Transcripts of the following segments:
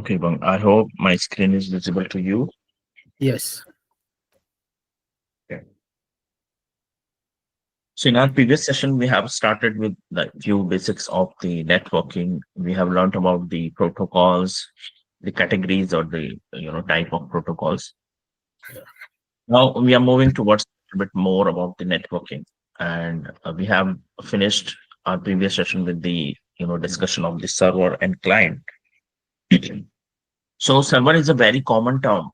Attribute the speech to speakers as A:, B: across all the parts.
A: Okay, Bang. I hope my screen is visible to you.
B: Yes.
A: Okay. So in our previous session, we have started with the few basics of the networking. We have learned about the protocols, the categories or the type of protocols. Now we are moving towards a bit more about the networking, and we have finished our previous session with the discussion of the server and client. So server is a very common term,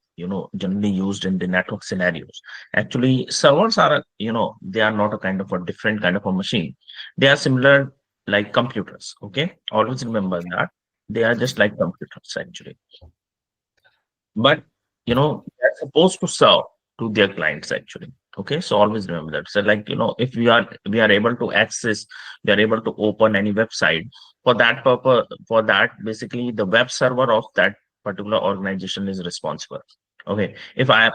A: generally used in the network scenarios. Actually, servers are, they are not a kind of a different kind of a machine. They are similar like computers. Okay. Always remember that they are just like computers actually. But, they're supposed to serve to their clients actually. Okay. So always remember that. So like, if we are able to access, we are able to open any website for that purpose, for that, basically the web server of that particular organization is responsible. Okay, if I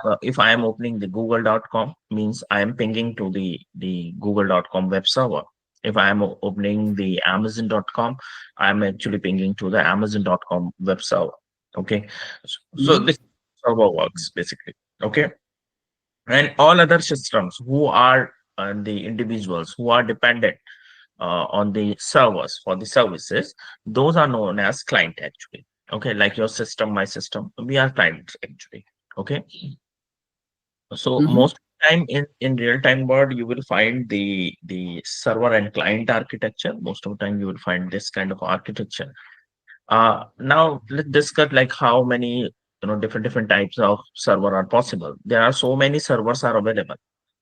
A: am opening the google.com, means I am pinging to the google.com web server. If I am opening the amazon.com, I am actually pinging to the amazon.com web server. Okay, so
B: Mm-hmm.
A: this server works basically. Okay, and all other systems who are the individuals who are dependent on the servers for the services, those are known as client actually. Okay, like your system, my system, we are clients actually. Okay, so
B: Mm-hmm.
A: most of the time in real time world, you will find the server and client architecture. Most of the time, you will find this kind of architecture. Now let's discuss like how many different types of server are possible. There are so many servers are available,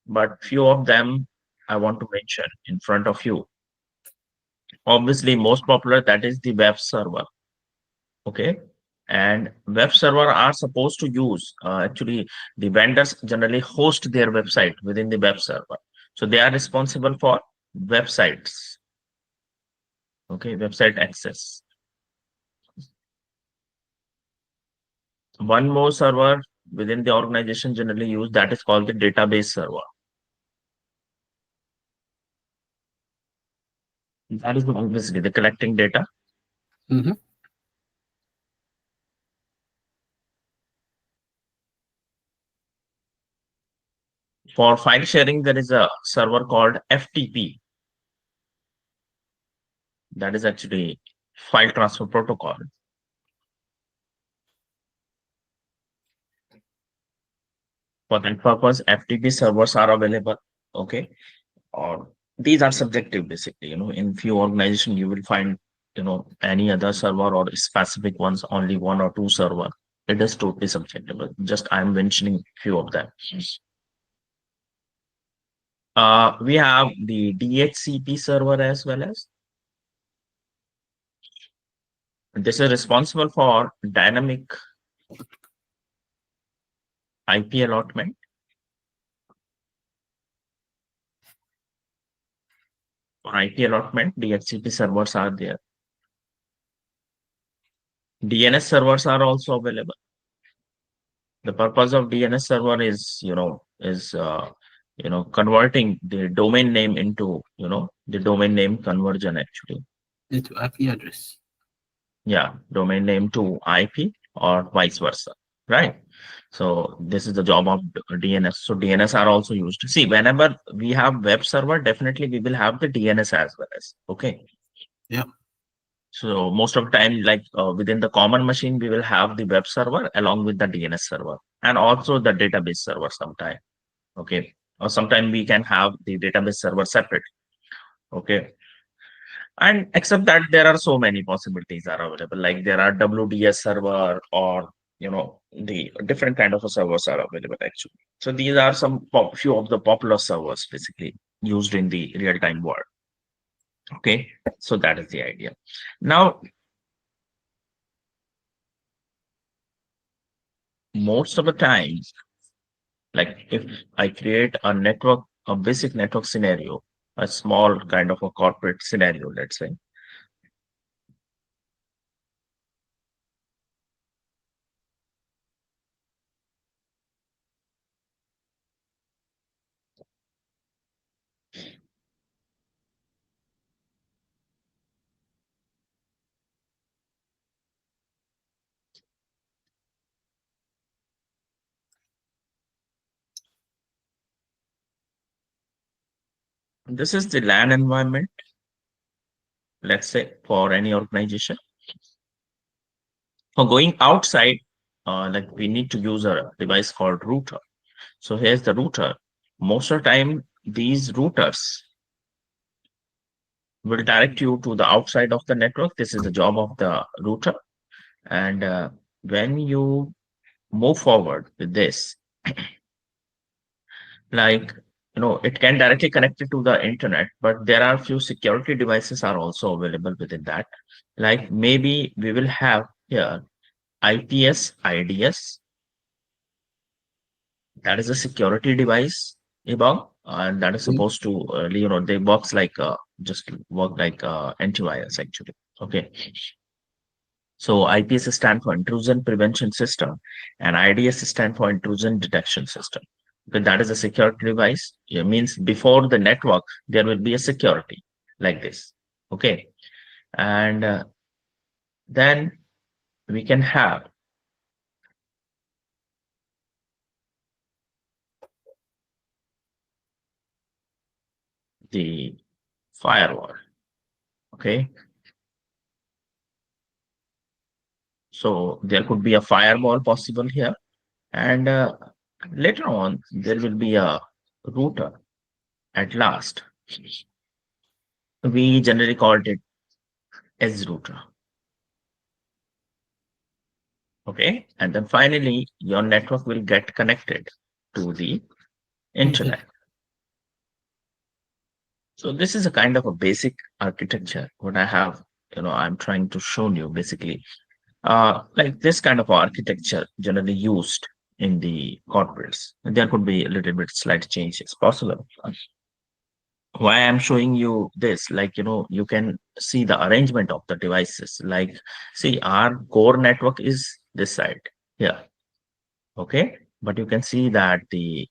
A: but few of them I want to mention in front of you. Obviously, most popular that is the web server. Okay, and web server are supposed to use actually the vendors generally host their website within the web server, so they are responsible for websites. Okay, website access. One more server within the organization generally use, that is called the database server. That is obviously the collecting data.
B: Mm-hmm.
A: For file sharing, there is a server called ftp, that is actually file transfer protocol. For that purpose, ftp servers are available. Okay, or these are subjective basically. In few organization you will find any other server or specific ones, only one or two server. It is totally subjective. Just I'm mentioning few of them. We have the dhcp server as well. As this is responsible for dynamic ip allotment. For ip allotment, dhcp servers are there. dns servers are also available. The purpose of DNS server is, converting the domain name into, the domain name conversion actually.
B: Into IP address.
A: Yeah, domain name to IP or vice versa, right? So this is the job of DNS. So DNS are also used. See, whenever we have web server, definitely we will have the DNS as well as, okay.
B: Yeah.
A: So most of the time, like within the common machine, we will have the web server along with the DNS server and also the database server sometime. Okay, or sometimes we can have the database server separate. Okay, and except that there are so many possibilities are available, like there are wds server, or the different kind of a servers are available actually. So these are some few of the popular servers basically used in the real time world. Okay, so that is the idea. Now most of the time, like if I create a basic network scenario, a small kind of a corporate scenario, let's say. This is the LAN environment, let's say, for any organization. For going outside, like we need to use a device called router. So here's the router. Most of the time, these routers will direct you to the outside of the network. This is the job of the router. And when you move forward with this, like, it can directly connect it to the internet, but there are few security devices are also available within that. Like maybe we will have here IPS IDS, that is a security device, Ibang, and that is
B: Yeah.
A: supposed to, they works like just work like antivirus actually. Okay, so IPS stand for intrusion prevention system, and IDS stand for intrusion detection system. Because that is a security device. It means before the network there will be a security like this. Okay, and then we can have the firewall. Okay, so there could be a firewall possible here. And later on, there will be a router at last. We generally called it edge router. Okay. And then finally, your network will get connected to the
B: Okay.
A: internet. So this is a kind of a basic architecture. What I have, I'm trying to show you basically. Like this kind of architecture generally used in the corporates. There could be a little bit slight changes possible. Why I'm showing you this, like, you can see the arrangement of the devices. Like, see, our core network is this side here. Okay. But you can see that the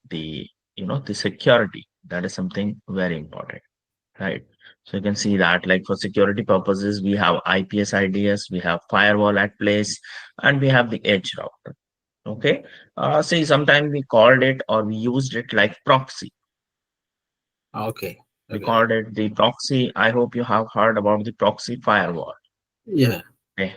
A: security, that is something very important, right? So you can see that, like, for security purposes, we have IPS IDS, we have firewall at place, and we have the edge router. Okay. See, sometimes we called it or we used it like proxy.
B: Okay.
A: We
B: Okay.
A: called it the proxy. I hope you have heard about the proxy firewall.
B: Yeah.
A: Okay.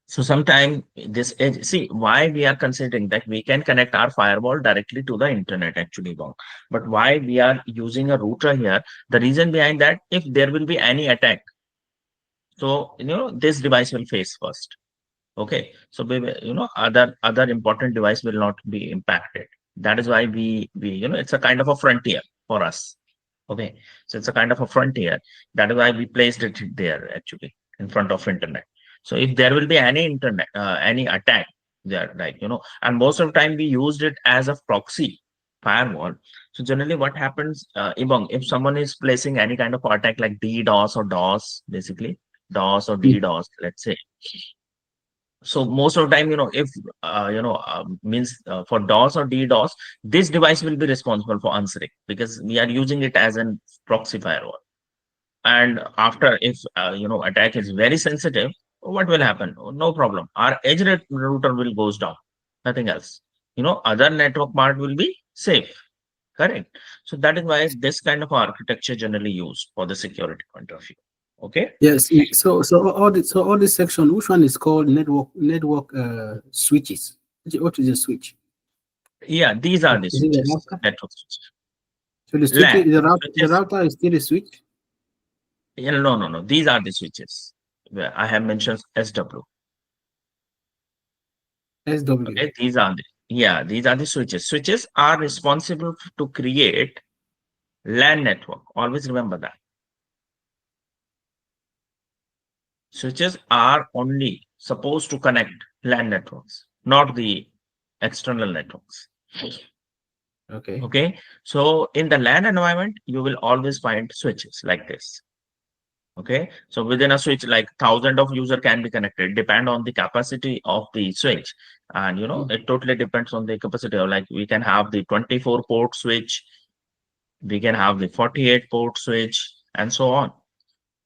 A: So sometime this edge, see why we are considering that we can connect our firewall directly to the internet actually, Bob. But why we are using a router here? The reason behind that, if there will be any attack, so this device will face first. Okay, so other important device will not be impacted. That is why we it's a kind of a frontier for us. Okay, so it's a kind of a frontier. That is why we placed it there actually in front of internet. So if there will be any internet, any attack there, like and most of the time we used it as a proxy firewall. So generally, what happens, Ibong, if someone is placing any kind of attack like DDoS or DOS, basically DOS or
B: Mm.
A: DDoS, let's say. So most of the time, if means for DOS or DDoS, this device will be responsible for answering because we are using it as a proxy firewall. And after, if attack is very sensitive, what will happen? No problem. Our edge router will goes down. Nothing else. Other network part will be safe. Correct. So that is why this kind of architecture generally used for the security point of view. Okay.
B: Yes. All this section, which one is called network switches? What is a switch?
A: Yeah, these are the
B: Is it the
A: switches,
B: router?
A: network switches.
B: So the switch,
A: LAN
B: the
A: switches.
B: router is still a switch.
A: Yeah, no, no, no. These are the switches where I have mentioned SW.
B: SW.
A: Okay, these are the switches. Switches are responsible to create LAN network. Always remember that. Switches are only supposed to connect LAN networks, not the external networks.
B: Okay.
A: Okay, so in the LAN environment, you will always find switches like this. Okay, so within a switch, like thousand of user can be connected, depend on the capacity of the switch, and
B: Mm.
A: it totally depends on the capacity of, like, we can have the 24 port switch, we can have the 48 port switch, and so on.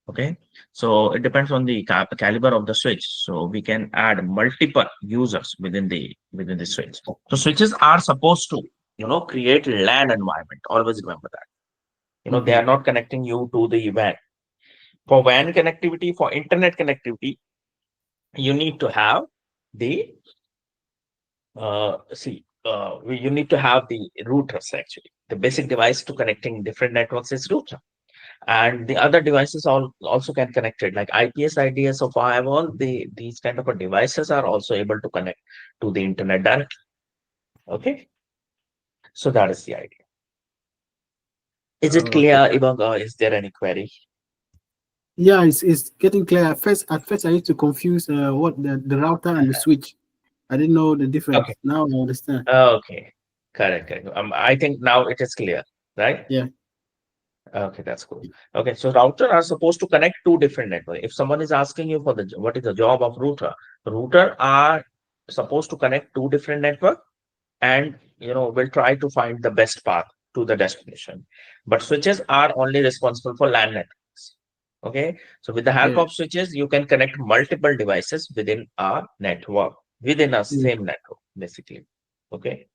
A: Okay, so it depends on the caliber of the switch. So we can add multiple users within the switch. So switches are supposed to create LAN environment. Always remember that. They are not connecting you to the WAN. For WAN connectivity, for internet connectivity, you need to have the you need to have the routers. Actually, the basic device to connecting different networks is router, and the other devices also can connect it, like IPS, IDS, or firewall. These kind of devices are also able to connect to the internet directly. Okay, so that is the idea. Is it
B: Okay.
A: clear, Ibang? Is there any query?
B: Yeah, it's getting clear. At first, I used to confuse what the router and the switch. I didn't know the difference.
A: Okay.
B: Now I understand.
A: Okay. Correct. Correct. I think now it is clear, right?
B: Yeah.
A: Okay, that's cool. Okay, so router are supposed to connect two different networks. If someone is asking you for what is the job of router are supposed to connect two different network, and will try to find the best path to the destination. But switches are only responsible for LAN networks. Okay, so with the help
B: Yeah.
A: of switches, you can connect multiple devices within a network, within a
B: Mm.
A: same network, basically. Okay.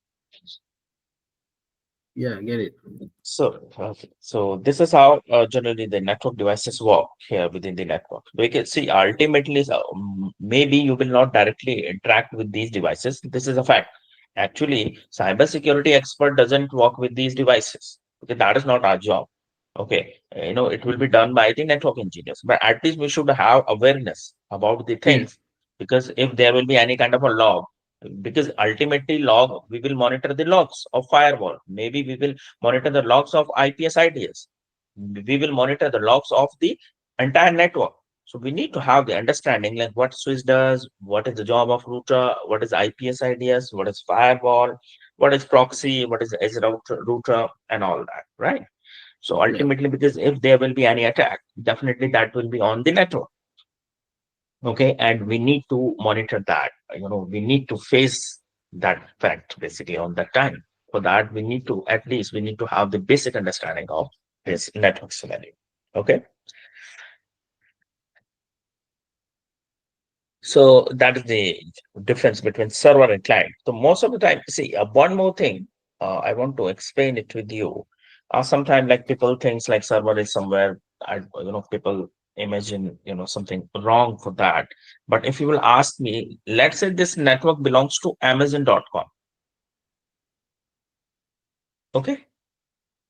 B: Yeah, I get it.
A: So this is how generally the network devices work here within the network. We can see ultimately, maybe you will not directly interact with these devices. This is a fact. Actually, cybersecurity expert doesn't work with these devices. Okay, that is not our job. Okay, it will be done by the network engineers, but at least we should have awareness about the
B: Yeah.
A: things, because if there will be any kind of a log, because ultimately we will monitor the logs of firewall. Maybe we will monitor the logs of IPS, IDS. We will monitor the logs of the entire network. So we need to have the understanding, like what switch does, what is the job of router, what is IPS, IDS, what is firewall, what is proxy, what is edge router, and all that, right? So
B: Yeah.
A: ultimately, because if there will be any attack, definitely that will be on the network. Okay, and we need to monitor that. We need to face that fact basically on that time. For that, we need to have the basic understanding of this network scenario. Okay, so that is the difference between server and client. So most of the time, see, one more thing, I want to explain it with you. Sometimes, like, people thinks like server is somewhere. People imagine something wrong for that. But if you will ask me, let's say this network belongs to Amazon.com. Okay,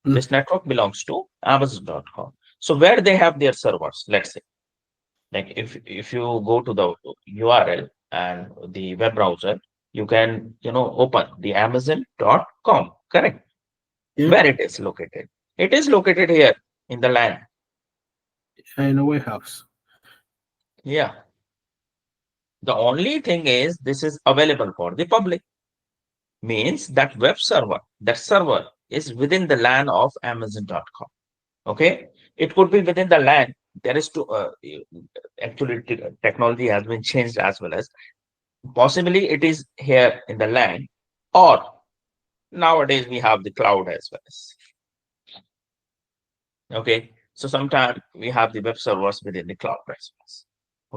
B: Mm.
A: this network belongs to Amazon.com. So where they have their servers, let's say, like if you go to the URL and the web browser, you can open the Amazon.com. Correct.
B: Yeah.
A: Where it is located? It is located here in the LAN.
B: In a warehouse.
A: Yeah. The only thing is this is available for the public. Means that that server is within the LAN of Amazon.com. Okay. It could be within the LAN. There is actually technology has been changed as well as possibly it is here in the LAN, or nowadays we have the cloud as well. Okay. So sometimes we have the web servers within the cloud as well.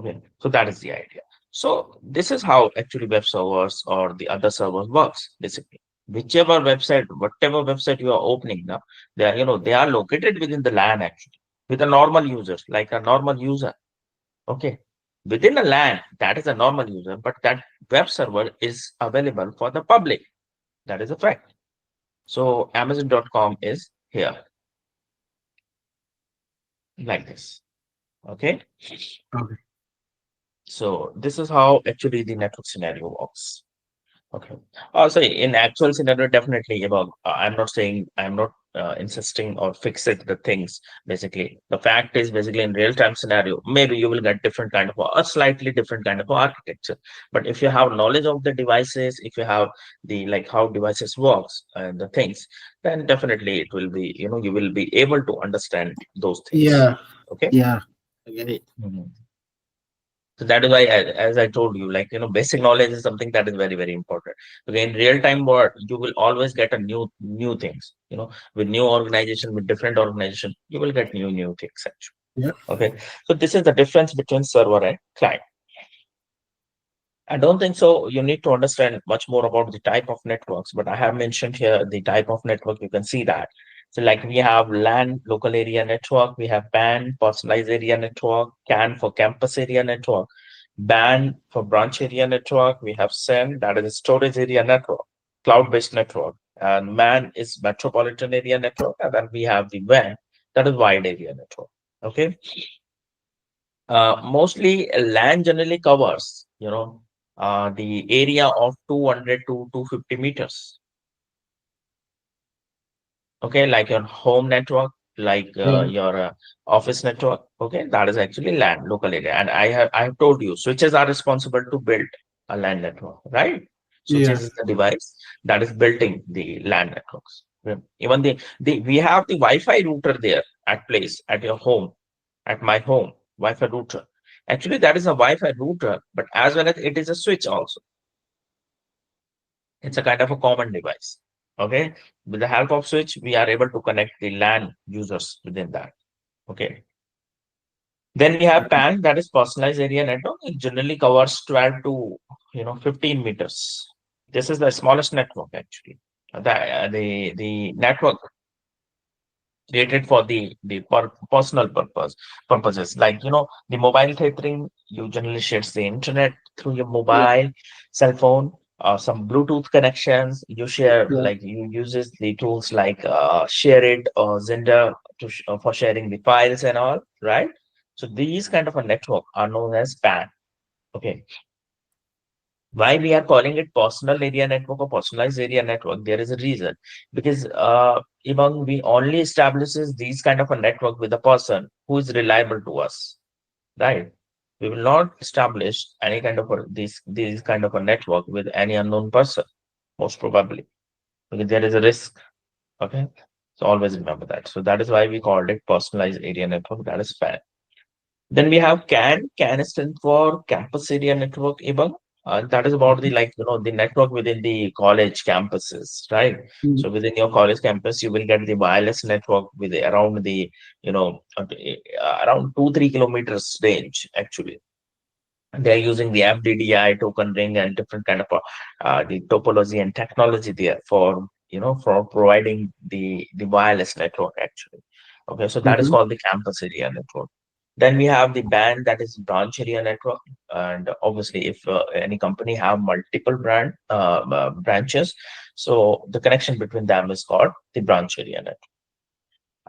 A: Okay. So that is the idea. So this is how actually web servers or the other servers works basically. Whatever website you are opening now, they are located within the LAN actually with a normal users, like a normal user. Okay. Within a LAN, that is a normal user, but that web server is available for the public. That is a fact. So Amazon.com is here like this. Okay.
B: Okay.
A: So this is how actually the network scenario works. Okay. So in actual scenario, definitely about, I'm not insisting or fixing the things. Basically, the fact is basically in real time scenario, maybe you will get different kind of a slightly different kind of architecture. But if you have knowledge of the devices, if you have the like how devices works and the things, then definitely it will be, you will be able to understand those things.
B: Yeah.
A: Okay.
B: Yeah. I get it.
A: Mhm. So that is why, as I told you, like, basic knowledge is something that is very, very important. Because in real time world, you will always get a new things, with new organization, with different organization, you will get new things actually.
B: Yeah.
A: Okay. So this is the difference between server and client. I don't think so. You need to understand much more about the type of networks, but I have mentioned here the type of network. You can see that. So like we have LAN, local area network, we have PAN, personalized area network, CAN for campus area network, BAN for branch area network, we have SEN, that is storage area network, cloud-based network, and MAN is metropolitan area network, and then we have the WAN, that is wide area network. Okay. Mostly LAN generally covers, the area of 200 to 250 meters. Okay, like your home network, like
B: Yeah.
A: your office network. Okay, that is actually LAN, local area. And I have told you, switches are responsible to build a LAN network, right?
B: Yeah.
A: Switches is the device that is building the LAN networks. Yeah. Even the we have the Wi-Fi router there at place at your home, at my home, Wi-Fi router. Actually, that is a Wi-Fi router, but as well as it is a switch also. It's a kind of a common device. Okay. With the help of switch, we are able to connect the LAN users within that. Okay. Then we have PAN, that is personalized area network. It generally covers 12 to 15 meters. This is the smallest network actually. The network created for the personal purposes, like the mobile tethering. You generally shares the internet through your
B: Yeah.
A: mobile cell phone, some Bluetooth connections. You share,
B: Yeah.
A: like you uses the tools like share it or Zender for sharing the files and all, right? So these kind of a network are known as PAN. Okay. Why we are calling it personal area network or personalized area network? There is a reason, because even we only establishes these kind of a network with a person who is reliable to us, right? We will not establish any kind of these kind of a network with any unknown person, most probably, because there is a risk. Okay, so always remember that. So that is why we called it personalized area network, that is PAN. Then we have CAN. CAN stands for Campus Area Network, Ibang. That is about the network within the college campuses, right?
B: Mm.
A: So within your college campus, you will get the wireless network with around around 2-3 kilometers range, actually. They're using the FDDI token ring and different kind of the topology and technology there for providing the wireless network, actually. Okay, so that is
B: Mm-hmm.
A: called the campus area network. Then we have the band, that is branch area network, and obviously if any company have multiple branches, so the connection between them is called the branch area network.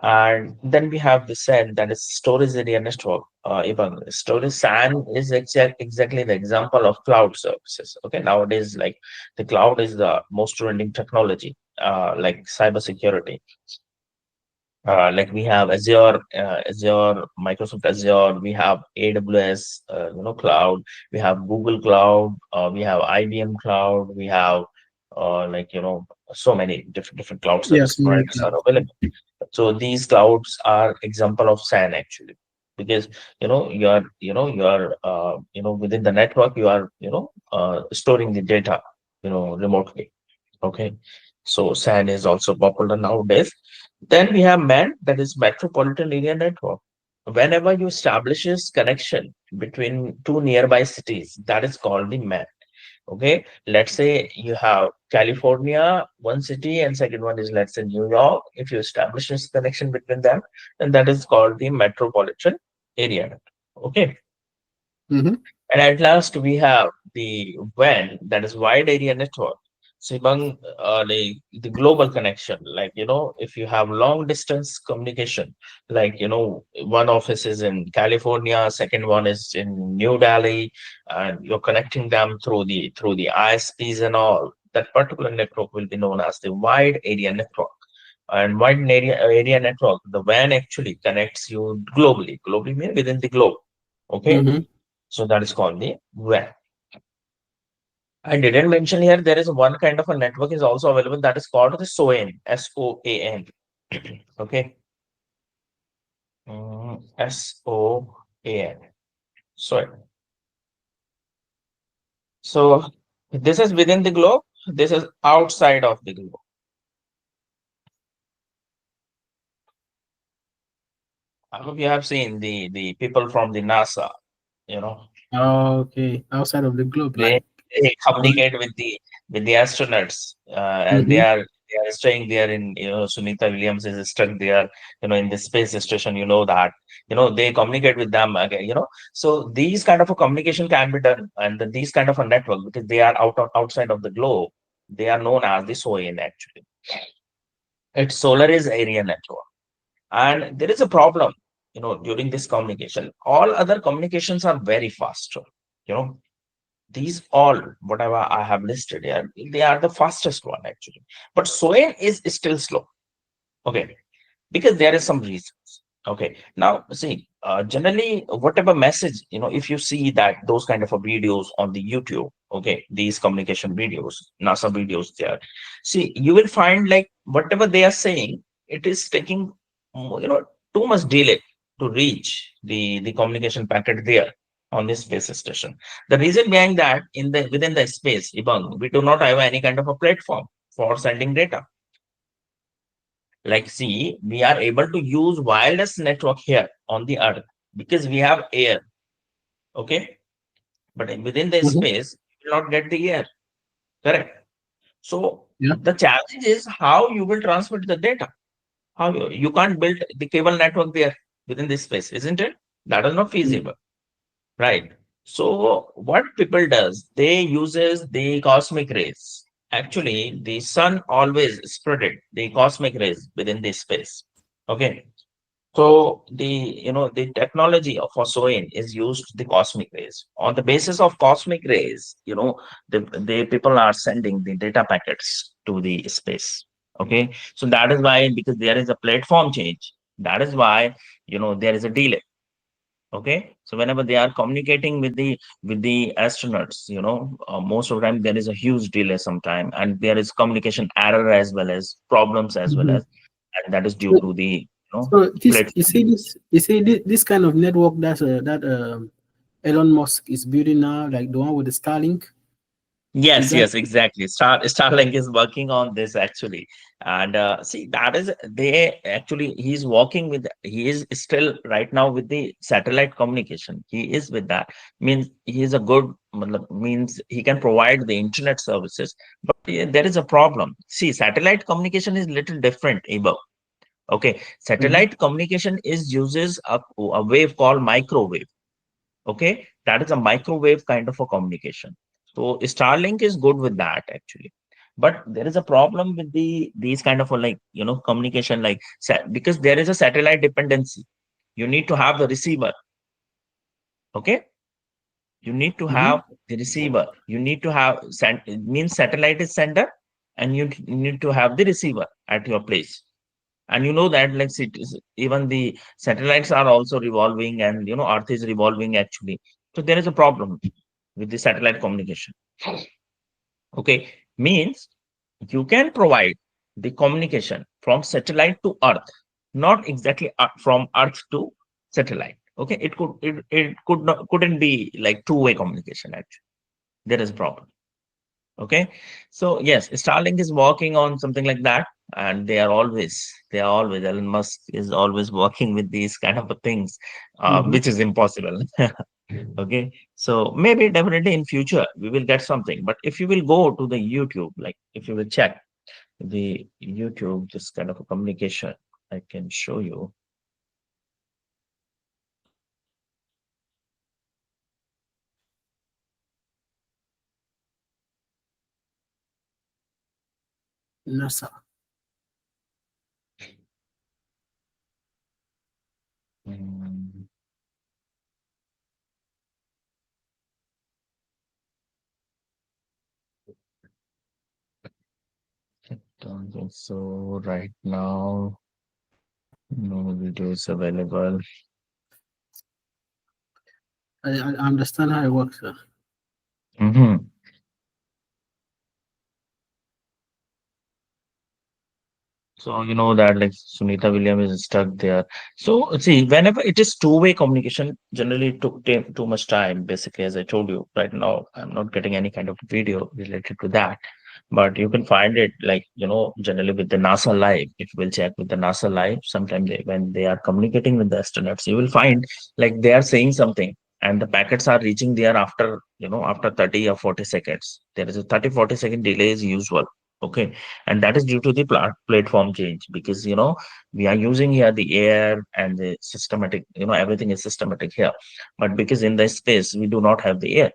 A: And then we have the SAN, that is storage area network. Even storage SAN is exactly the example of cloud services. Okay, nowadays, like the cloud is the most trending technology, like cybersecurity. Like we have Azure, Microsoft Azure, we have AWS, cloud, we have Google Cloud, we have IBM Cloud, we have so many different cloud service
B: Yes, many
A: providers are
B: clouds.
A: available. So these clouds are example of SAN, actually, because you're within the network, you are storing the data remotely. Okay, so SAN is also popular nowadays. Then we have MAN, that is Metropolitan Area Network. Whenever you establishes connection between two nearby cities, that is called the MAN. Okay, let's say you have California, one city, and second one is, let's say, New York. If you establish this connection between them, then that is called the metropolitan area network. Okay,
B: Mm-hmm.
A: and at last, we have the WAN, that is wide area network. So among the global connection, like, if you have long distance communication, like, one office is in California, second one is in New Delhi, and you're connecting them through the ISPs and all, that particular network will be known as the wide area network. And wide area network, the WAN actually connects you globally. Globally means within the globe. Okay,
B: Mm-hmm.
A: so that is called the WAN. I didn't mention here, there is one kind of a network is also available, that is called the SOAN, SOAN. Okay, SOAN. So, so this is within the globe. This is outside of the globe. I hope you have seen the people from the NASA. You know,
B: Okay, outside of the globe,
A: they
B: like.
A: they communicate with the astronauts, and they
B: Mm-hmm.
A: are they are staying there in, Sunita Williams is stuck there, in the space station, that, they communicate with them again, so these kind of a communication can be done, and these kind of a network, because they are outside of the globe, they are known as the SOAN actually. It's Solaris Area Network. And there is a problem, during this communication. All other communications are very fast. You know, these all, whatever I have listed here, they are the fastest one actually. But SOAN is still slow. Okay. Because there is some reasons. Okay. Now, see, generally, whatever message, if you see that those kind of a videos on the YouTube, okay, these communication videos, NASA videos there, see, you will find like whatever they are saying, it is taking, too much delay to reach the communication packet there on this space station. The reason behind that, within the space, even we do not have any kind of a platform for sending data. Like, see, we are able to use wireless network here on the earth because we have air. Okay. But within the
B: Mhm.
A: space, you will not get the air. Correct. So
B: Yeah.
A: the challenge is how you will transmit the data. How you can't build the cable network there within this space, isn't it? That is not
B: Mm.
A: feasible. Right. So what people does, they uses the cosmic rays. Actually, the sun always spreaded the cosmic rays within this space. Okay. So the technology of SOAN is used the cosmic rays. On the basis of cosmic rays, the people are sending the data packets to the space. Okay. So that is why, because there is a platform change, that is why, there is a delay. Okay. So whenever they are communicating with the astronauts, most of the time there is a huge delay sometime, and there is communication error as well as problems as well
B: Mhm.
A: as, and that is due
B: So,
A: to the
B: so this you
A: platform.
B: see this you see this kind of network that Elon Musk is building now, like the one with the Starlink. Is
A: Yes,
B: that?
A: yes, exactly. Starlink is working on this actually, and see, that is, they actually, he is still right now with the satellite communication. He is with that, means he is a good, means he can provide the internet services, but there is a problem. See, satellite communication is little different, Ibo. Okay,
B: Mhm.
A: satellite communication is uses a wave called microwave. Okay, that is a microwave kind of a communication. So Starlink is good with that actually, but there is a problem with these kind of a, like, communication, like, because there is a satellite dependency. You need to have the receiver. Okay, you need to
B: Mhm.
A: have the receiver. You need to have it means satellite is sender, and you need to have the receiver at your place. And you know that, like, even the satellites are also revolving, and Earth is revolving actually. So there is a problem with the satellite communication. Okay, means you can provide the communication from satellite to Earth, not exactly from Earth to satellite. Okay, couldn't be like two-way communication actually. There is a problem. Okay, so yes, Starlink is working on something like that, and they are always Elon Musk is always working with these kind of things,
B: Mhm.
A: which is impossible. Okay, so maybe definitely in future we will get something. But if you will go to the YouTube, like if you will check the YouTube, this kind of a communication, I can show you.
B: NASA.
A: Mm, don't think so right now. No videos available.
B: I understand how it works, sir.
A: Mhm. So you know that, like, Sunita Williams is stuck there. So see, whenever it is two-way communication, generally it took too much time. Basically, as I told you, right now I'm not getting any kind of video related to that. But you can find it, like, generally with the NASA Live. If you will check with the NASA Live, sometimes when they are communicating with the astronauts, you will find like they are saying something, and the packets are reaching there after 30 or 40 seconds. There is a 30-40 second delay is usual. Okay, and that is due to the platform change, because we are using here the air and the systematic, everything is systematic here, but because in this space we do not have the air.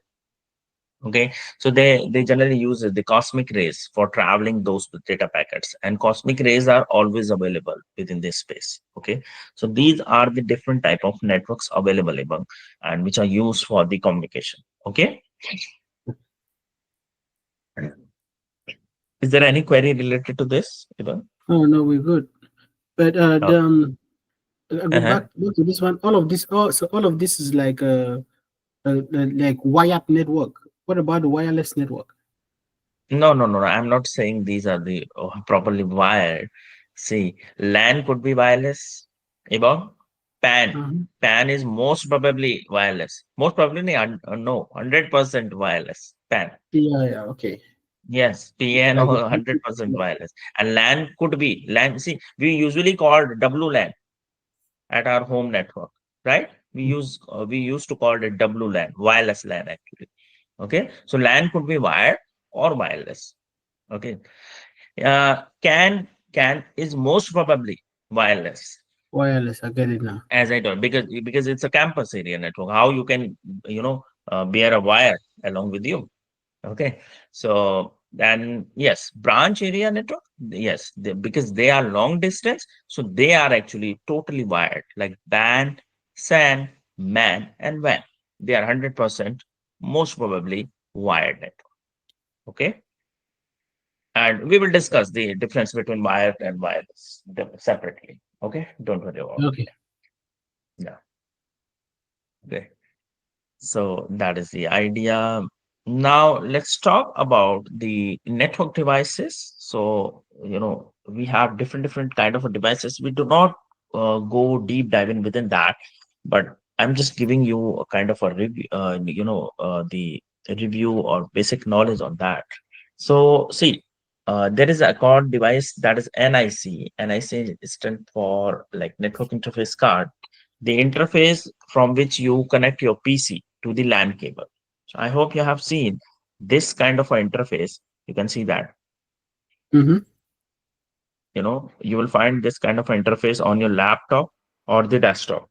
A: Okay, so they generally use the cosmic rays for traveling those data packets, and cosmic rays are always available within this space. Okay, so these are the different type of networks available, Ibang, and which are used for the communication. Okay, is there any query related to this, Ibang?
B: Oh no, we're good. But
A: Okay.
B: I go
A: Uh-huh.
B: back to this one. All of this, so all of this is like wired network. What about the wireless network?
A: No, no, no, no. I'm not saying these are the properly wired. See, LAN could be wireless. About PAN.
B: Uh-huh.
A: PAN is most probably wireless. Most probably, no, 100% wireless. PAN.
B: Yeah, yeah, okay.
A: Yes, PN
B: Like,
A: or 100% wireless. And LAN could be LAN. See, we usually call WLAN at our home network, right? We used to call it WLAN, wireless LAN actually. Okay, so LAN could be wired or wireless. Okay, can is most probably wireless,
B: wireless. I get it now.
A: as I told, because it's a campus area network. How you can bear a wire along with you? Okay, so then yes, branch area network. Yes, because they are long distance, so they are actually totally wired, like band, SAN, MAN, and WAN. They are 100% most probably wired network. Okay. And we will discuss the difference between wired and wireless separately. Okay, don't worry about
B: Okay.
A: it. Yeah. Okay. So that is the idea. Now let's talk about the network devices. So we have different kind of devices. We do not go deep diving within that, but I'm just giving you a kind of a review. The review or basic knowledge on that. So see, there is a card device that is NIC. NIC stands for like network interface card, the interface from which you connect your PC to the LAN cable. So I hope you have seen this kind of an interface. You can see that,
B: Mm-hmm.
A: you will find this kind of interface on your laptop or the desktop.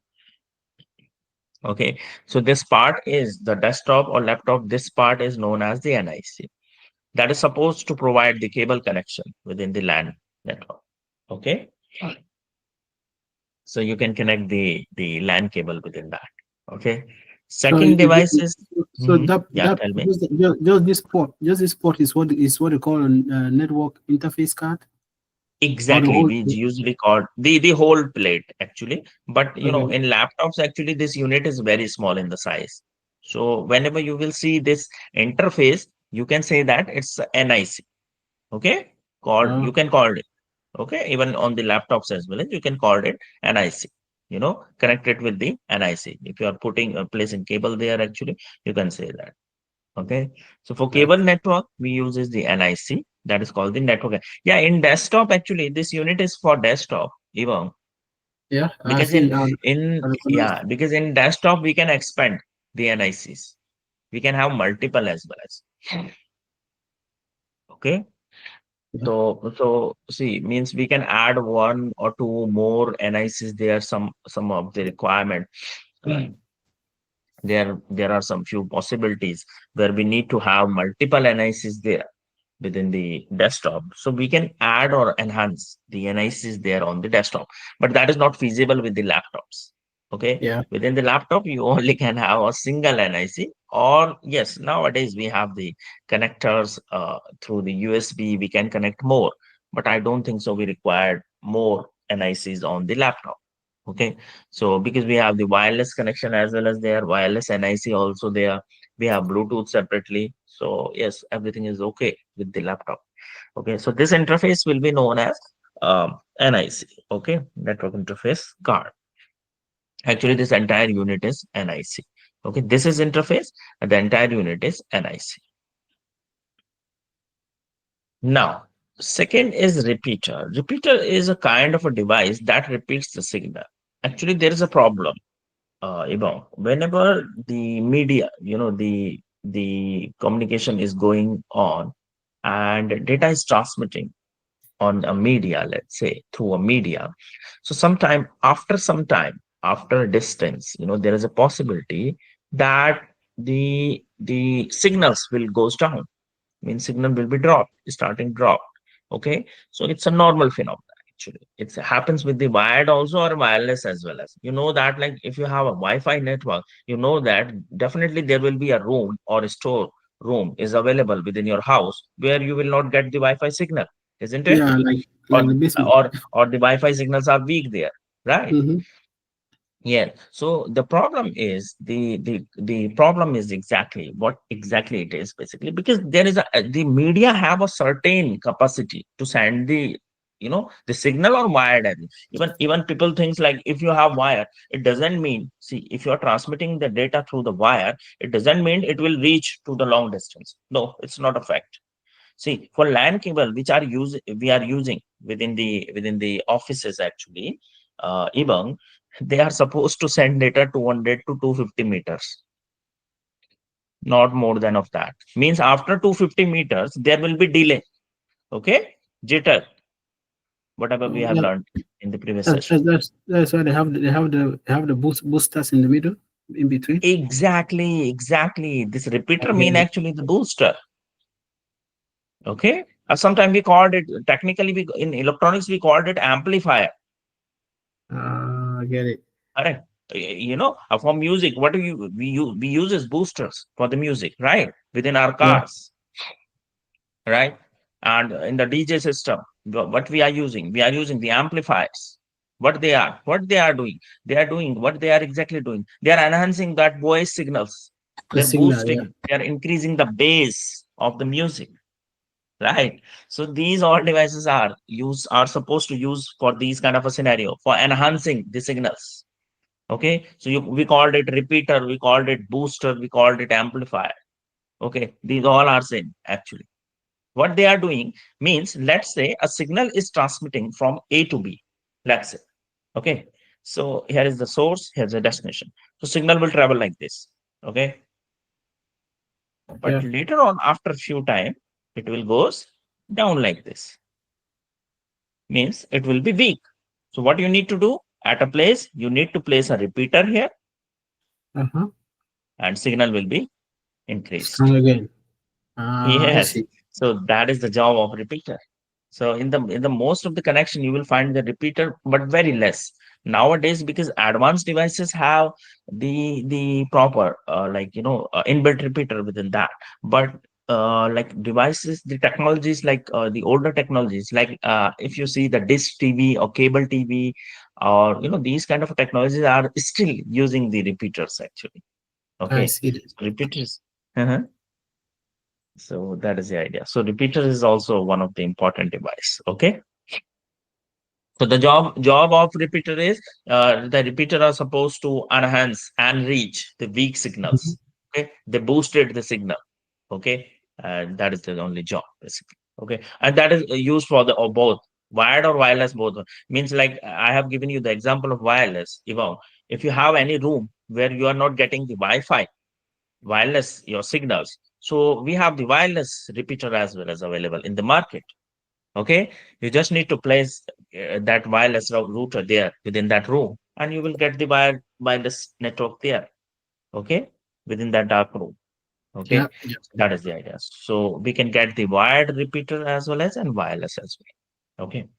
A: Okay. So this part is the desktop or laptop. This part is known as the NIC. That is supposed to provide the cable connection within the LAN network. Okay. So you can connect the LAN cable within that. Okay.
B: So
A: Second device is,
B: that
A: yeah,
B: that
A: tell me.
B: just this port is what they call a network interface card or the
A: Exactly.
B: whole.
A: We usually call the whole plate actually. But
B: Okay.
A: in laptops, actually, this unit is very small in the size. So whenever you will see this interface, you can say that it's a NIC. Okay. You can call it. Okay. Even on the laptops as well, you can call it NIC. Connect it with the NIC. If you are putting a placing cable there, actually, you can say that. Okay. So for
B: Right.
A: cable network, we uses the NIC, that is called the network. Yeah, in desktop, actually, this unit is for desktop, even
B: Yeah, I
A: because
B: see.
A: in
B: I recognize
A: yeah,
B: that.
A: because in desktop we can expand the NICs. We can have multiple as well as. Okay.
B: Yeah.
A: So see, means we can add one or two more NICs there, some of the requirement. There are some few possibilities where we need to have multiple NICs there within the desktop. So we can add or enhance the NICs there on the desktop, but that is not feasible with the laptops. Okay.
B: Yeah.
A: Within the laptop, you only can have a single NIC, or yes, nowadays we have the connectors through the USB, we can connect more, but I don't think so. We required more NICs on the laptop. Okay. So because we have the wireless connection as well as their wireless NIC also there, we have Bluetooth separately. So yes, everything is okay with the laptop. Okay. So this interface will be known as NIC. Okay. Network interface card. Actually, this entire unit is NIC. Okay. This is interface and the entire unit is NIC. Now, second is repeater. Repeater is a kind of a device that repeats the signal. Actually, there is a problem, whenever the media, the communication is going on, and data is transmitting on a media, let's say through a media. So some time after a distance, there is a possibility that the signals will goes down, means signal will be dropped, starting drop. Okay, so it's a normal phenomenon. Actually, it happens with the wired also or wireless as well. As that, like if you have a wi-fi network, that definitely there will be a room or a store room is available within your house where you will not get the wi-fi signal, isn't it?
B: Yeah,
A: or
B: like the basement.
A: or the wi-fi signals are weak there, right?
B: Mm-hmm.
A: Yeah. So the problem is the problem is exactly what exactly it is, basically, because there is the media have a certain capacity to send the signal or wired array. Even people thinks like if you have wire, it doesn't mean, see, if you are transmitting the data through the wire, it doesn't mean it will reach to the long distance. No, it's not a fact. See, for LAN cable, which we are using within the offices actually, even they are supposed to send data 200 to 250 meters, not more than of that. Means after 250 meters, there will be delay. Okay, jitter, whatever we
B: Oh,
A: have
B: yeah,
A: learned in the previous session.
B: that's why they have the boosters in the middle, in between.
A: Exactly, exactly. This
B: I
A: repeater
B: get
A: mean
B: it.
A: actually the booster. Okay, sometimes we called it technically. In electronics we called it amplifier.
B: I get it.
A: Correct. For music, what do we use as boosters for the music, right? Within our
B: Yeah,
A: cars, right? And in the DJ system, what we are using the amplifiers. What they are doing, what they are exactly doing. They are enhancing that voice signals.
B: the
A: They're
B: signal. Yeah,
A: boosting. They are increasing the bass of the music, right? So these all devices are supposed to use for these kind of a scenario for enhancing the signals. Okay, so we called it repeater, we called it booster, we called it amplifier. Okay, these all are same actually. What they are doing means, let's say a signal is transmitting from A to B. Let's say, okay. So here is the source, here's the destination. So signal will travel like this. Okay, but
B: yeah.
A: later on, after a few time, it will goes down like this. Means it will be weak. So what you need to do at a place, you need to place a repeater here,
B: Uh-huh.
A: and signal will be
B: Strong
A: increased.
B: again. Ah, I
A: Yes.
B: see.
A: So that is the job of repeater. So in the most of the connection, you will find the repeater, but very less nowadays, because advanced devices have the proper inbuilt repeater within that. But like devices, the technologies like the older technologies, like if you see the dish TV or cable TV, or these kind of technologies are still using the repeaters actually.
B: I
A: Okay,
B: see that.
A: so repeaters. Uh-huh. So that is the idea. So repeater is also one of the important device. Okay. So the job of repeater is the repeater are supposed to enhance and reach the weak
B: Mhm.
A: signals. Okay. They boosted the signal. Okay. And that is the only job basically. Okay. And that is used for the or both wired or wireless both. Means like I have given you the example of wireless. If you have any room where you are not getting the Wi-Fi wireless your signals, so we have the wireless repeater as well as available in the market. Okay, you just need to place that wireless router there within that room, and you will get the wireless network there. Okay, within that dark room.
B: Yeah,
A: Okay,
B: yeah.
A: so that is the idea. So we can get the wired repeater as well as and wireless as well. Okay.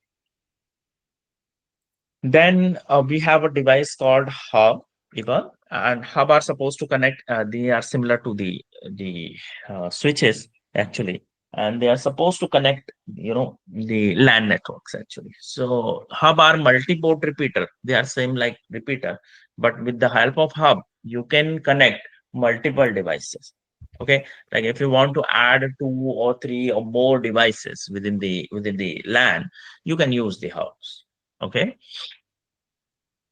A: Then we have a device called hub, even, and hub are supposed to connect. They are similar to the switches actually, and they are supposed to connect, the LAN networks actually. So hub are multi-port repeater. They are same like repeater, but with the help of hub, you can connect multiple devices. Okay, like if you want to add two or three or more devices within the LAN, you can use the hubs. Okay,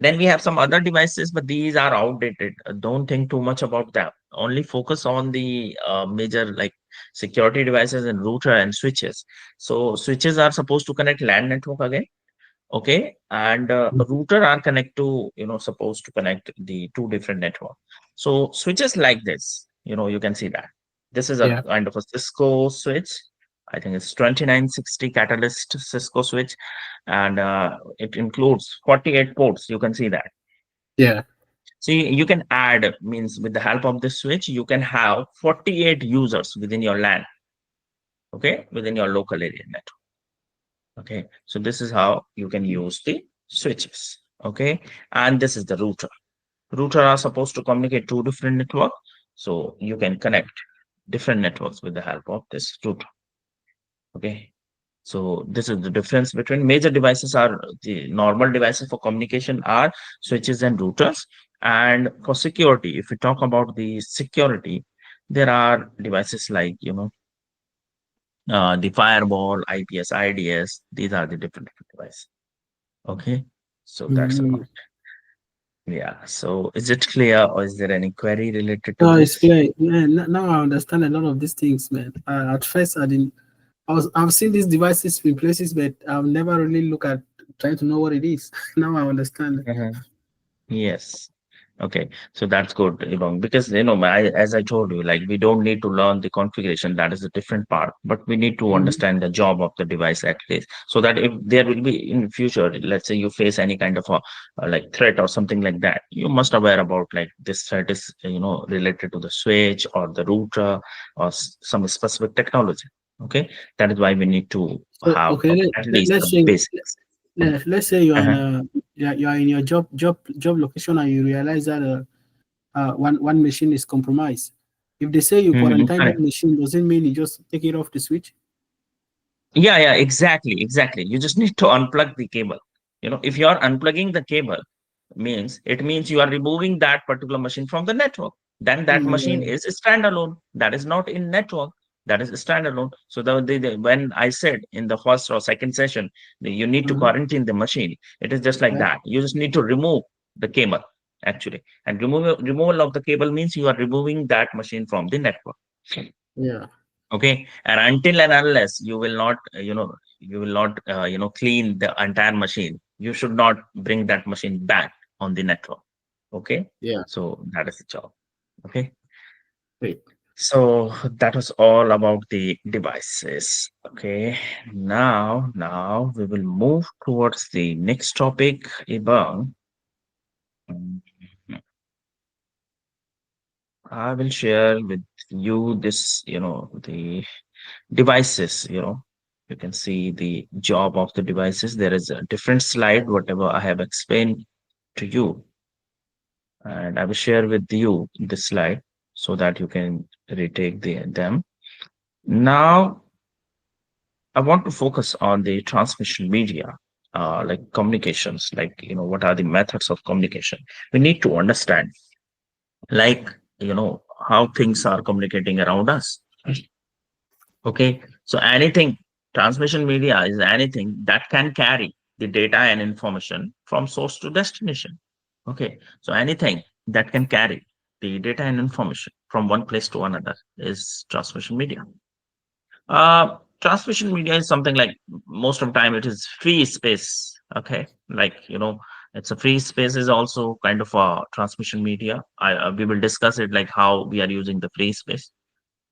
A: then we have some other devices, but these are outdated. Don't think too much about them. Only focus on the major like security devices and router and switches. So switches are supposed to connect LAN network again. Okay, and
B: Mhm.
A: router are connect to supposed to connect the two different network. So switches like this, you can see that this is a
B: Yeah.
A: kind of a Cisco switch, I think it's 2960 catalyst Cisco switch, and it includes 48 ports. You can see that.
B: Yeah.
A: See, you can add, means with the help of this switch, you can have 48 users within your LAN, okay, within your local area network. Okay, so this is how you can use the switches. Okay, and this is the router. Router are supposed to communicate two different networks, so you can connect different networks with the help of this router. Okay, so this is the difference between major devices are the normal devices for communication are switches and routers. And for security, if we talk about the security, there are devices like, the firewall, IPS, IDS. These are the different devices. Okay, so that's about
B: Mm.
A: it. Yeah. So is it clear, or is there any query related to
B: No, it's
A: this?
B: clear. Yeah, now I understand a lot of these things, man. At first, I didn't. I've seen these devices in places, but I've never really look at trying to know what it is. Now I understand.
A: Yes. Okay. So that's good, Ibang, because as I told you, like we don't need to learn the configuration. That is a different part, but we need to
B: Mhm.
A: understand the job of the device at least, so that if there will be in future, let's say you face any kind of like threat or something like that, you must aware about like this threat is related to the switch or the router or some specific technology. Okay, that is why we need to
B: So
A: have
B: okay,
A: at least
B: let's
A: the
B: say
A: basics.
B: let's say you are in
A: Uh-huh.
B: a you are in your job location and you realize that one machine is compromised. If they say you quarantine that
A: Correct.
B: machine, doesn't mean you just take it off the switch.
A: Yeah, exactly. You just need to unplug the cable. If you are unplugging the cable, it means you are removing that particular machine from the network. Then that machine
B: Mm,
A: is standalone. That is not in network. That is standalone. So when I said in the first or second session that you need to
B: uh-huh.
A: quarantine the machine, it is just like
B: Yeah,
A: that. You just need to remove the cable actually, and removal of the cable means you are removing that machine from the network.
B: yeah,
A: Okay, and until and unless you will not clean the entire machine, you should not bring that machine back on the network. Okay,
B: yeah.
A: so that is the job. Okay,
B: Great.
A: so that was all about the devices. Okay, now we will move towards the next topic. Ibang, mm, I will share with you this, the devices. You can see the job of the devices. There is a different slide whatever I have explained to you, and I will share with you this slide so that you can retake them. Now I want to focus on the transmission media, like communications, like what are the methods of communication. We need to understand, like, how things are communicating around us. Okay, so anything, transmission media is anything that can carry the data and information from source to destination. Okay, so anything that can carry the data and information from one place to another is transmission media. Transmission media is something like most of the time it is free space. Okay, like it's a free space is also kind of a transmission media. We will discuss it like how we are using the free space.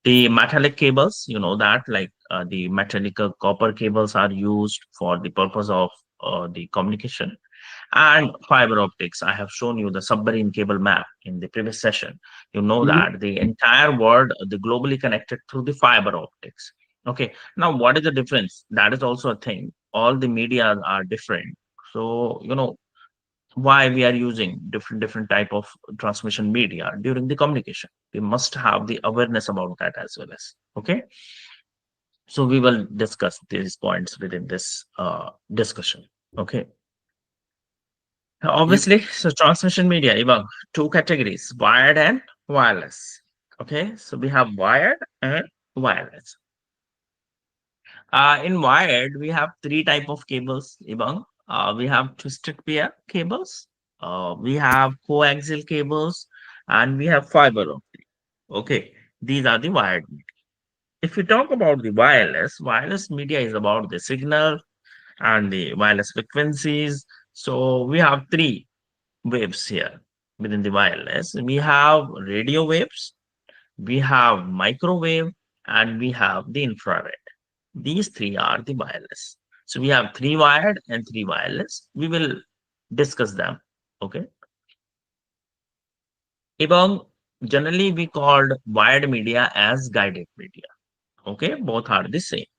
A: The metallic cables, that like the metallic copper cables are used for the purpose of the communication. And fiber optics, I have shown you the submarine cable map in the previous session. You know
B: Mhm.
A: that the entire world, the globally connected through the fiber optics. Okay, now what is the difference? That is also a thing. All the media are different. So, why we are using different type of transmission media during the communication, we must have the awareness about that as well. As okay, so we will discuss these points within this discussion. Okay,
B: Yep.
A: obviously, so transmission media, Ivan, two categories, wired and wireless. Okay, so we have wired and wireless. In wired, we have three type of cables, Ibang. We have twisted pair cables, we have coaxial cables, and we have fiber optic. Okay, these are the wired. If we talk about the wireless media is about the signal and the wireless frequencies. So we have three waves here within the wireless. We have radio waves, we have microwave, and we have the infrared. These three are the wireless. So we have three wired and three wireless. We will discuss them. Okay. এবং generally we called wired media as guided media. Okay, both are the same.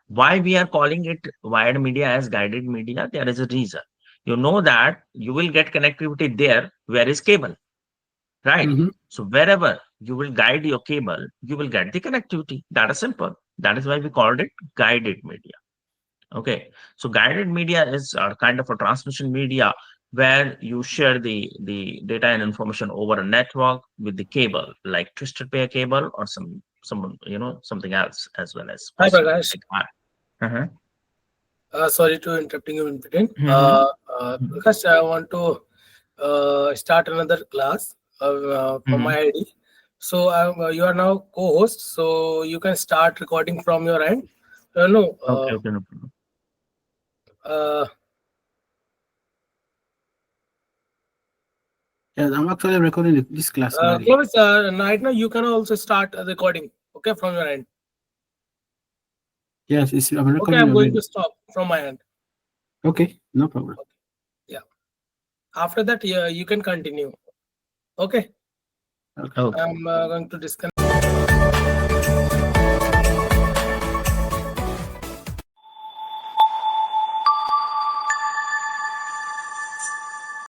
A: Why we are calling it wired media as guided media? There is a reason. You know that you will get connectivity there where is cable, right?
B: Mm-hmm.
A: So wherever you will guide your cable, you will get the connectivity. That is simple. That is why we called it guided media. Okay, so guided media is a kind of a transmission media where you share the data and information over a network with the cable, like twisted pair cable or some something else as well as
C: Hi
A: possible.
C: Prakash.
A: Like, uh-huh.
C: Sorry to interrupting you in between.
A: Mhm, mhm,
C: Prakash, I want to start another class from
A: mhm.
C: my ID. So you are now co-host, so you can start recording from your end. No,
A: Okay, okay, no problem.
C: uh,
B: Yes, I'm actually recording this class already.
C: Clovis, right now you can also start recording. Okay, from your end.
B: Yes, I'm
C: Okay,
B: recording
C: I'm going to
B: already.
C: stop from my end.
B: Okay, no problem.
C: Yeah. After that, yeah, you can continue. Okay,
B: Okay.
A: Okay.
C: I'm going to disconnect.